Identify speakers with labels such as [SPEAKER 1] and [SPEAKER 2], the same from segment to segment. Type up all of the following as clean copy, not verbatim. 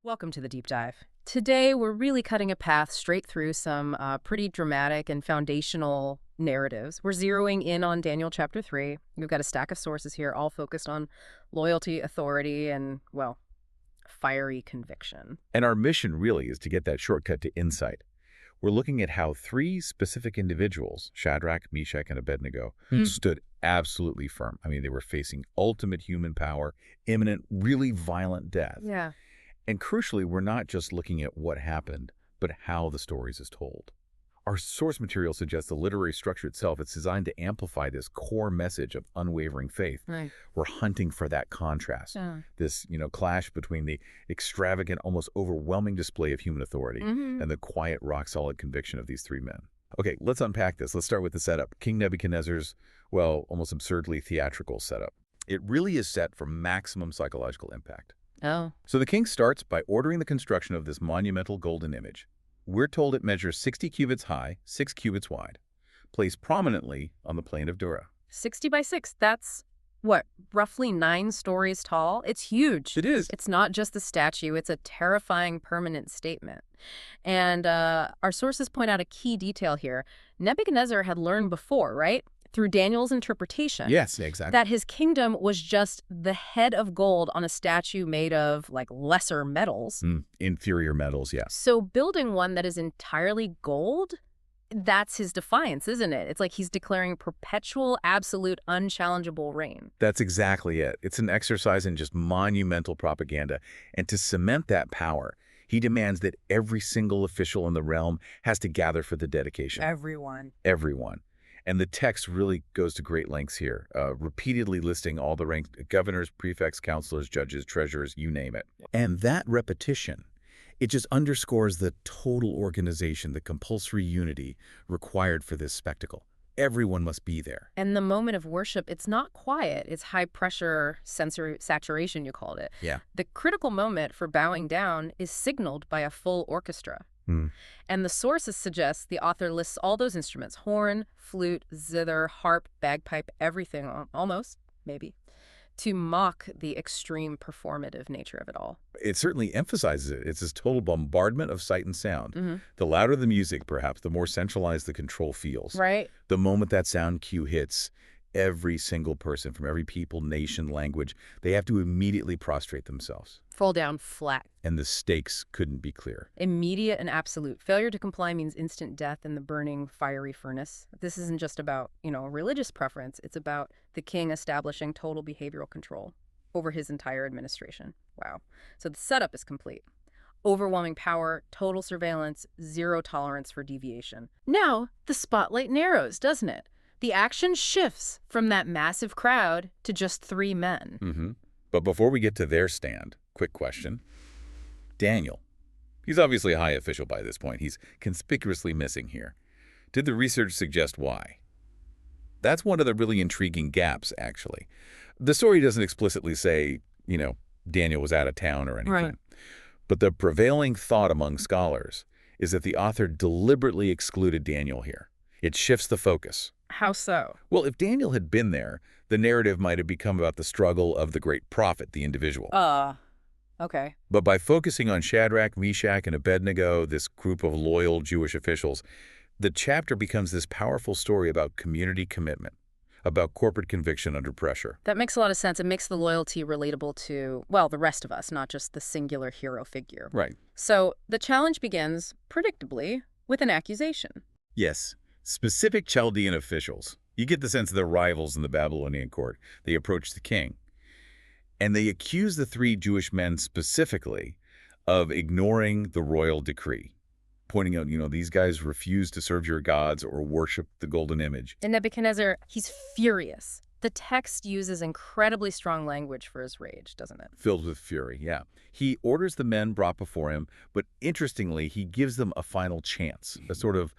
[SPEAKER 1] Welcome to the deep dive. Today, we're really cutting a path straight through some pretty dramatic and foundational narratives. We're zeroing in on Daniel chapter 3. We've got a stack of sources here, all focused on loyalty, authority, and, well, fiery conviction.
[SPEAKER 2] And our mission really is to get that shortcut to insight. We're looking at how three specific individuals, Shadrach, Meshach, and Abednego, stood absolutely firm. I mean, they were facing ultimate human power, imminent, really violent death.
[SPEAKER 1] Yeah.
[SPEAKER 2] And crucially, we're not just looking at what happened, but how the stories is told. Our source material suggests the literary structure itself is designed to amplify this core message of unwavering faith.
[SPEAKER 1] Right.
[SPEAKER 2] We're hunting for that contrast, this clash between the extravagant, almost overwhelming display of human authority and the quiet, rock-solid conviction of these three men. Okay, let's unpack this. Let's start with the setup. King Nebuchadnezzar's, well, almost absurdly theatrical setup. It really is set for maximum psychological impact.
[SPEAKER 1] Oh.
[SPEAKER 2] So the king starts by ordering the construction of this monumental golden image. We're told it measures 60 cubits high, 6 cubits wide, placed prominently on the plain of Dura.
[SPEAKER 1] 60 by 6, that's, what, roughly 9 stories tall? It's huge.
[SPEAKER 2] It is.
[SPEAKER 1] It's not just a statue, it's a terrifying permanent statement. And our sources point out a key detail here. Nebuchadnezzar had learned before, right? Through Daniel's interpretation.
[SPEAKER 2] Yes, exactly.
[SPEAKER 1] That his kingdom was just the head of gold on a statue made of, like, lesser metals.
[SPEAKER 2] Inferior metals, yeah.
[SPEAKER 1] So building one that is entirely gold, that's his defiance, isn't it? It's like he's declaring perpetual, absolute, unchallengeable reign.
[SPEAKER 2] That's exactly it. It's an exercise in just monumental propaganda. And to cement that power, he demands that every single official in the realm has to gather for the dedication.
[SPEAKER 1] Everyone.
[SPEAKER 2] Everyone. And the text really goes to great lengths here, repeatedly listing all the ranks: governors, prefects, counselors, judges, treasurers, you name it. And that repetition, it just underscores the total organization, the compulsory unity required for this spectacle. Everyone must be there.
[SPEAKER 1] And the moment of worship, it's not quiet. It's high-pressure sensory saturation, you called it.
[SPEAKER 2] Yeah.
[SPEAKER 1] The critical moment for bowing down is signaled by a full orchestra. And the sources suggest the author lists all those instruments: horn, flute, zither, harp, bagpipe, everything, almost, maybe, to mock the extreme performative nature of it all.
[SPEAKER 2] It certainly emphasizes it. It's this total bombardment of sight and sound. The louder the music, perhaps, the more centralized the control feels.
[SPEAKER 1] Right.
[SPEAKER 2] The moment that sound cue hits, every single person from every people, nation, language, they have to immediately prostrate themselves.
[SPEAKER 1] Fall down flat.
[SPEAKER 2] And the stakes couldn't be clearer.
[SPEAKER 1] Immediate and absolute. Failure to comply means instant death in the burning, fiery furnace. This isn't just about, religious preference. It's about the king establishing total behavioral control over his entire administration. Wow. So the setup is complete. Overwhelming power, total surveillance, zero tolerance for deviation. Now, the spotlight narrows, doesn't it? The action shifts from that massive crowd to just 3 men.
[SPEAKER 2] But before we get to their stand, quick question. Daniel. He's obviously a high official by this point. He's conspicuously missing here. Did the research suggest why? That's one of the really intriguing gaps, actually. The story doesn't explicitly say, Daniel was out of town or anything.
[SPEAKER 1] Right.
[SPEAKER 2] But the prevailing thought among scholars is that the author deliberately excluded Daniel here. It shifts the focus.
[SPEAKER 1] How so?
[SPEAKER 2] Well, if Daniel had been there, the narrative might have become about the struggle of the great prophet, the individual.
[SPEAKER 1] Okay.
[SPEAKER 2] But by focusing on Shadrach, Meshach, and Abednego, this group of loyal Jewish officials, the chapter becomes this powerful story about community commitment, about corporate conviction under pressure.
[SPEAKER 1] That makes a lot of sense. It makes the loyalty relatable to, well, the rest of us, not just the singular hero figure.
[SPEAKER 2] Right.
[SPEAKER 1] So the challenge begins, predictably, with an accusation.
[SPEAKER 2] Yes. Specific Chaldean officials. You get the sense of their rivals in the Babylonian court. They approach the king. And they accuse the 3 Jewish men specifically of ignoring the royal decree, pointing out, these guys refuse to serve your gods or worship the golden image.
[SPEAKER 1] And Nebuchadnezzar, he's furious. The text uses incredibly strong language for his rage, doesn't it?
[SPEAKER 2] Filled with fury, yeah. He orders the men brought before him, but interestingly, he gives them a final chance, a sort of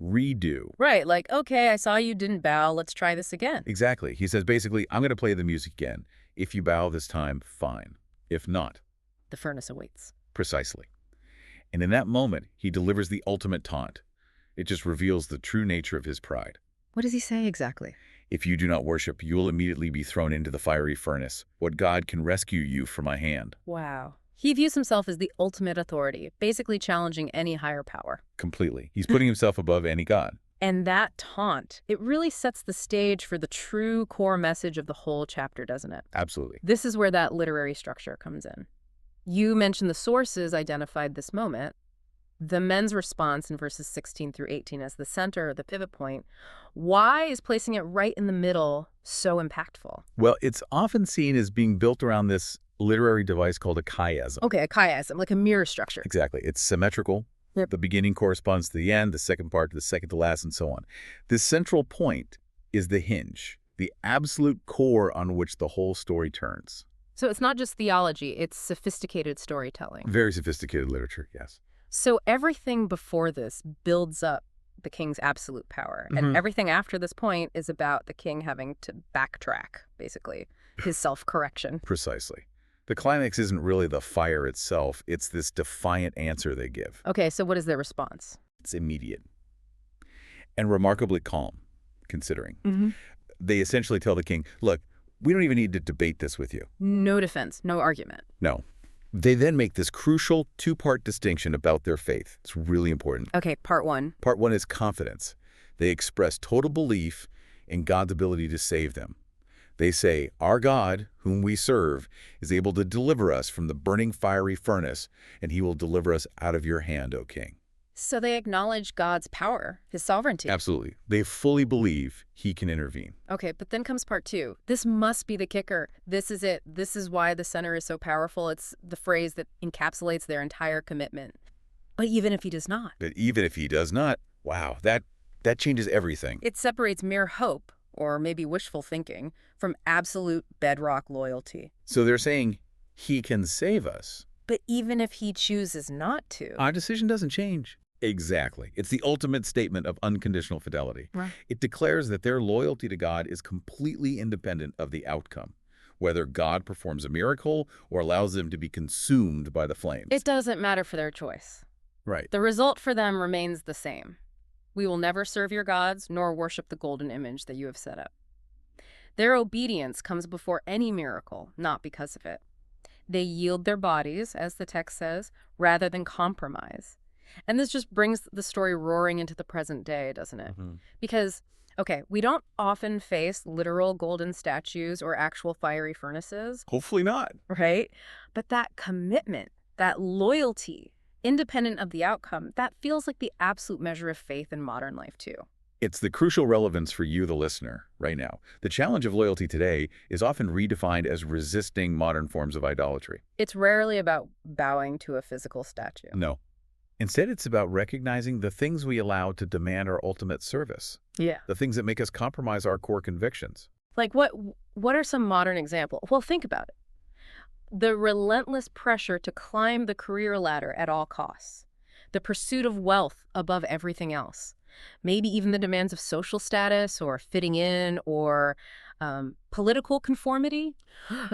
[SPEAKER 2] redo.
[SPEAKER 1] Right, like, okay, I saw you didn't bow, let's try this again.
[SPEAKER 2] Exactly. He says, basically, I'm going to play the music again. If you bow this time, fine. If not,
[SPEAKER 1] the furnace awaits.
[SPEAKER 2] Precisely. And in that moment, he delivers the ultimate taunt. It just reveals the true nature of his pride.
[SPEAKER 1] What does he say exactly?
[SPEAKER 2] If you do not worship, you will immediately be thrown into the fiery furnace. What God can rescue you from my hand?
[SPEAKER 1] Wow. He views himself as the ultimate authority, basically challenging any higher power.
[SPEAKER 2] Completely. He's putting himself above any god.
[SPEAKER 1] And that taunt, it really sets the stage for the true core message of the whole chapter, doesn't it?
[SPEAKER 2] Absolutely.
[SPEAKER 1] This is where that literary structure comes in. You mentioned the sources identified this moment. The men's response in verses 16 through 18 as the center, the pivot point. Why is placing it right in the middle so impactful?
[SPEAKER 2] Well, it's often seen as being built around this literary device called a chiasm.
[SPEAKER 1] Okay, a chiasm, like a mirror structure.
[SPEAKER 2] Exactly. It's symmetrical.
[SPEAKER 1] Yep.
[SPEAKER 2] The beginning corresponds to the end, the second part to the second to last, and so on. This central point is the hinge, the absolute core on which the whole story turns.
[SPEAKER 1] So it's not just theology, it's sophisticated storytelling.
[SPEAKER 2] Very sophisticated literature, yes.
[SPEAKER 1] So everything before this builds up the king's absolute power. And everything after this point is about the king having to backtrack, basically, his self-correction.
[SPEAKER 2] Precisely. The climax isn't really the fire itself, it's this defiant answer they give.
[SPEAKER 1] Okay, so what is their response?
[SPEAKER 2] It's immediate and remarkably calm, considering. They essentially tell the king, look, we don't even need to debate this with you.
[SPEAKER 1] No defense, no argument.
[SPEAKER 2] No. They then make this crucial two-part distinction about their faith. It's really important.
[SPEAKER 1] Okay, part one.
[SPEAKER 2] Part one is confidence. They express total belief in God's ability to save them. They say, our God, whom we serve, is able to deliver us from the burning fiery furnace, and he will deliver us out of your hand, O king.
[SPEAKER 1] So they acknowledge God's power, his sovereignty.
[SPEAKER 2] Absolutely. They fully believe he can intervene.
[SPEAKER 1] Okay, but then comes part two. This must be the kicker. This is it. This is why the center is so powerful. It's the phrase that encapsulates their entire commitment. But even if he does not.
[SPEAKER 2] But even if he does not, wow, that changes everything.
[SPEAKER 1] It separates mere hope, or maybe wishful thinking, from absolute bedrock loyalty.
[SPEAKER 2] So they're saying he can save us.
[SPEAKER 1] But even if he chooses not to.
[SPEAKER 2] Our decision doesn't change. Exactly. It's the ultimate statement of unconditional fidelity.
[SPEAKER 1] Right.
[SPEAKER 2] It declares that their loyalty to God is completely independent of the outcome, whether God performs a miracle or allows them to be consumed by the flames.
[SPEAKER 1] It doesn't matter for their choice.
[SPEAKER 2] Right.
[SPEAKER 1] The result for them remains the same. We will never serve your gods, nor worship the golden image that you have set up. Their obedience comes before any miracle, not because of it. They yield their bodies, as the text says, rather than compromise. And this just brings the story roaring into the present day, doesn't it? Because, okay, we don't often face literal golden statues or actual fiery furnaces.
[SPEAKER 2] Hopefully not.
[SPEAKER 1] Right? But that commitment, that loyalty, independent of the outcome, that feels like the absolute measure of faith in modern life, too.
[SPEAKER 2] It's the crucial relevance for you, the listener, right now. The challenge of loyalty today is often redefined as resisting modern forms of idolatry.
[SPEAKER 1] It's rarely about bowing to a physical statue.
[SPEAKER 2] No. Instead, it's about recognizing the things we allow to demand our ultimate service.
[SPEAKER 1] Yeah.
[SPEAKER 2] The things that make us compromise our core convictions.
[SPEAKER 1] Like what are some modern examples? Well, think about it. The relentless pressure to climb the career ladder at all costs. The pursuit of wealth above everything else. Maybe even the demands of social status or fitting in or political conformity.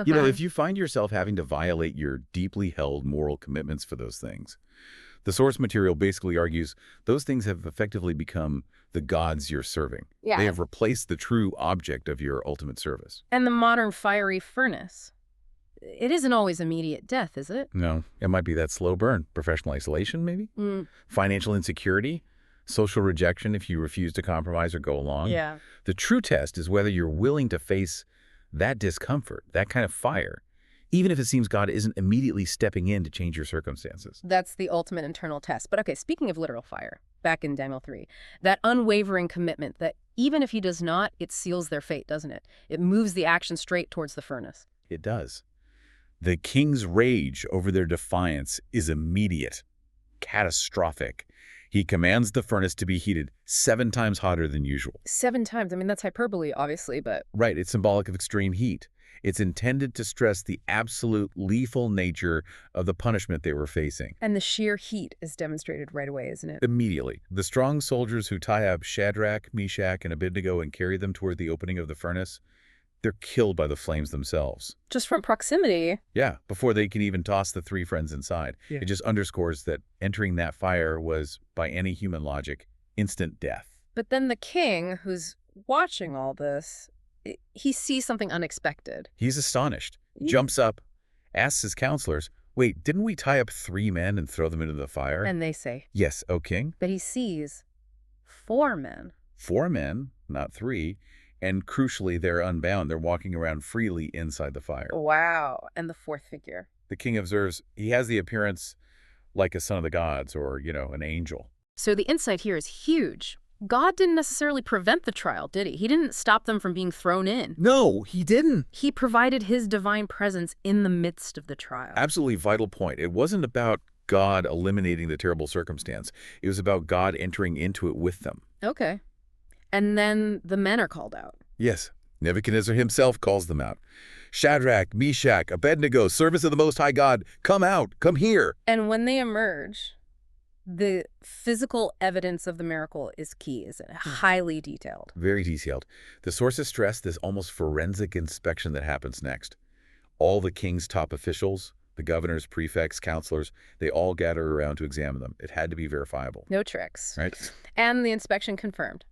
[SPEAKER 2] You know, if you find yourself having to violate your deeply held moral commitments for those things, the source material basically argues those things have effectively become the gods you're serving.
[SPEAKER 1] Yeah.
[SPEAKER 2] They have replaced the true object of your ultimate service.
[SPEAKER 1] And the modern fiery furnace. It isn't always immediate death, is it?
[SPEAKER 2] No, it might be that slow burn. Professional isolation, maybe? Financial insecurity? Social rejection if you refuse to compromise or go along?
[SPEAKER 1] Yeah.
[SPEAKER 2] The true test is whether you're willing to face that discomfort, that kind of fire, even if it seems God isn't immediately stepping in to change your circumstances.
[SPEAKER 1] That's the ultimate internal test. But okay, speaking of literal fire, back in Daniel 3, that unwavering commitment that even if he does not, it seals their fate, doesn't it? It moves the action straight towards the furnace.
[SPEAKER 2] It does. The king's rage over their defiance is immediate, catastrophic. He commands the furnace to be heated 7 times hotter than usual.
[SPEAKER 1] 7 times. I mean, that's hyperbole, obviously, but...
[SPEAKER 2] Right, it's symbolic of extreme heat. It's intended to stress the absolute lethal nature of the punishment they were facing.
[SPEAKER 1] And the sheer heat is demonstrated right away, isn't it?
[SPEAKER 2] Immediately. The strong soldiers who tie up Shadrach, Meshach, and Abednego and carry them toward the opening of the furnace, they're killed by the flames themselves.
[SPEAKER 1] Just from proximity.
[SPEAKER 2] Yeah, before they can even toss the 3 friends inside. Yeah. It just underscores that entering that fire was, by any human logic, instant death.
[SPEAKER 1] But then the king, who's watching all this, he sees something unexpected.
[SPEAKER 2] He's astonished, jumps up, asks his counselors, Wait, didn't we tie up 3 men and throw them into the fire?
[SPEAKER 1] And they say,
[SPEAKER 2] Yes, O king.
[SPEAKER 1] but he sees 4 men.
[SPEAKER 2] 4 men, not 3, and crucially, they're unbound. They're walking around freely inside the fire.
[SPEAKER 1] Wow. And the 4th figure.
[SPEAKER 2] The king observes he has the appearance like a son of the gods or, an angel.
[SPEAKER 1] So the insight here is huge. God didn't necessarily prevent the trial, did he? He didn't stop them from being thrown in.
[SPEAKER 2] No, he didn't.
[SPEAKER 1] He provided his divine presence in the midst of the trial.
[SPEAKER 2] Absolutely vital point. It wasn't about God eliminating the terrible circumstance. It was about God entering into it with them.
[SPEAKER 1] Okay. And then the men are called out.
[SPEAKER 2] Yes, Nebuchadnezzar himself calls them out. Shadrach, Meshach, Abednego, servants of the Most High God, come out, come here.
[SPEAKER 1] And when they emerge, the physical evidence of the miracle is key, isn't it? Highly detailed.
[SPEAKER 2] Very detailed. The sources stress this almost forensic inspection that happens next. All the king's top officials, the governors, prefects, counselors, they all gather around to examine them. It had to be verifiable.
[SPEAKER 1] No tricks.
[SPEAKER 2] Right?
[SPEAKER 1] And the inspection confirmed.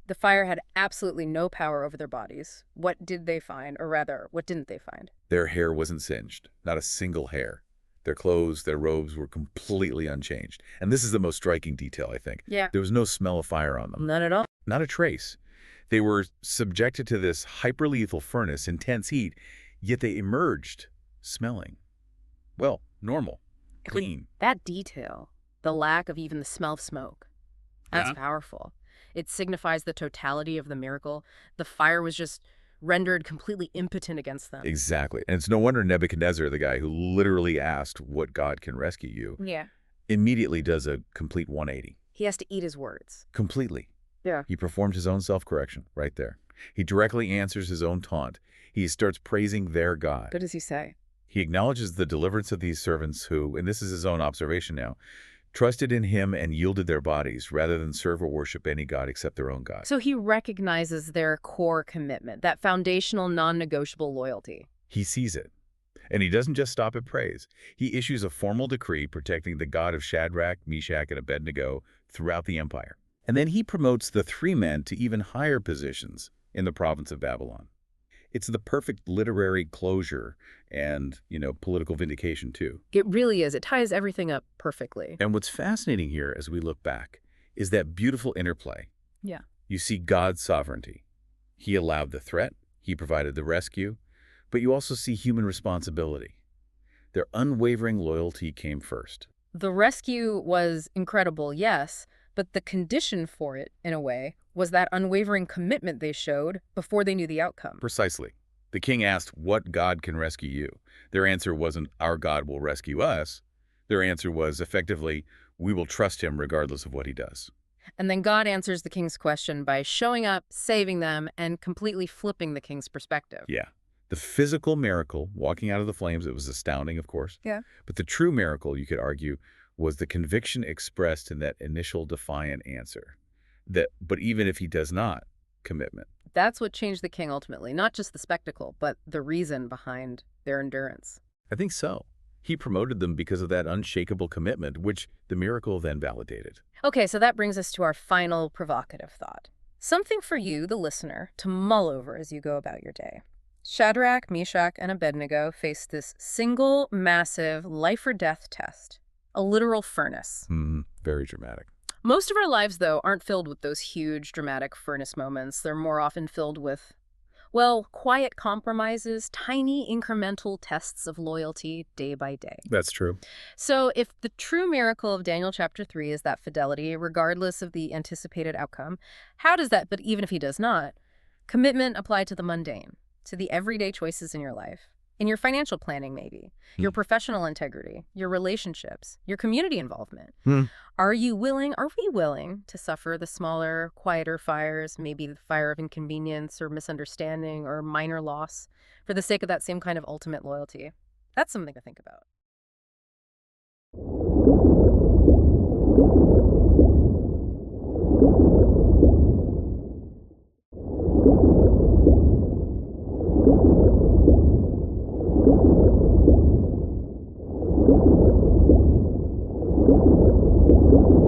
[SPEAKER 1] The fire had absolutely no power over their bodies. What did they find? Or rather, what didn't they find?
[SPEAKER 2] Their hair wasn't singed. Not a single hair. Their clothes, their robes were completely unchanged. And this is the most striking detail, I think.
[SPEAKER 1] Yeah.
[SPEAKER 2] There was no smell of fire on them.
[SPEAKER 1] None at all.
[SPEAKER 2] Not a trace. They were subjected to this hyperlethal furnace, intense heat, yet they emerged smelling, well, normal, clean.
[SPEAKER 1] That detail, the lack of even the smell of smoke, that's powerful. It signifies the totality of the miracle. The fire was just rendered completely impotent against them.
[SPEAKER 2] Exactly. And it's no wonder Nebuchadnezzar, the guy who literally asked what God can rescue you, immediately does a complete 180.
[SPEAKER 1] He has to eat his words.
[SPEAKER 2] Completely.
[SPEAKER 1] Yeah.
[SPEAKER 2] He performed his own self-correction right there. He directly answers his own taunt. He starts praising their God.
[SPEAKER 1] What does he say?
[SPEAKER 2] He acknowledges the deliverance of these servants who, and this is his own observation now, trusted in him and yielded their bodies rather than serve or worship any god except their own God.
[SPEAKER 1] So he recognizes their core commitment, that foundational, non-negotiable loyalty.
[SPEAKER 2] He sees it. And he doesn't just stop at praise. He issues a formal decree protecting the God of Shadrach, Meshach, and Abednego throughout the empire. And then he promotes the 3 men to even higher positions in the province of Babylon. It's the perfect literary closure and, political vindication, too.
[SPEAKER 1] It really is. It ties everything up perfectly.
[SPEAKER 2] And what's fascinating here as we look back is that beautiful interplay.
[SPEAKER 1] Yeah.
[SPEAKER 2] You see God's sovereignty. He allowed the threat. He provided the rescue. But you also see human responsibility. Their unwavering loyalty came first.
[SPEAKER 1] The rescue was incredible, yes, but the condition for it, in a way, was that unwavering commitment they showed before they knew the outcome.
[SPEAKER 2] Precisely. The king asked, what God can rescue you? Their answer wasn't, our God will rescue us. Their answer was, effectively, we will trust him regardless of what he does.
[SPEAKER 1] And then God answers the king's question by showing up, saving them, and completely flipping the king's perspective.
[SPEAKER 2] Yeah. The physical miracle, walking out of the flames, it was astounding, of course.
[SPEAKER 1] Yeah.
[SPEAKER 2] But the true miracle, you could argue, was the conviction expressed in that initial defiant answer. But even if he does not, commitment.
[SPEAKER 1] That's what changed the king ultimately, not just the spectacle, but the reason behind their endurance.
[SPEAKER 2] I think so. He promoted them because of that unshakable commitment, which the miracle then validated.
[SPEAKER 1] Okay, so that brings us to our final provocative thought. Something for you, the listener, to mull over as you go about your day. Shadrach, Meshach, and Abednego faced this single, massive, life-or-death test. A literal furnace.
[SPEAKER 2] Very dramatic.
[SPEAKER 1] Most of our lives, though, aren't filled with those huge, dramatic furnace moments. They're more often filled with, well, quiet compromises, tiny incremental tests of loyalty day by day.
[SPEAKER 2] That's true.
[SPEAKER 1] So if the true miracle of Daniel chapter 3 is that fidelity, regardless of the anticipated outcome, how does that, but even if he does not, commitment apply to the mundane, to the everyday choices in your life? In your financial planning, maybe, your professional integrity, your relationships, your community involvement. Are we willing to suffer the smaller, quieter fires, maybe the fire of inconvenience or misunderstanding or minor loss, for the sake of that same kind of ultimate loyalty? That's something to think about.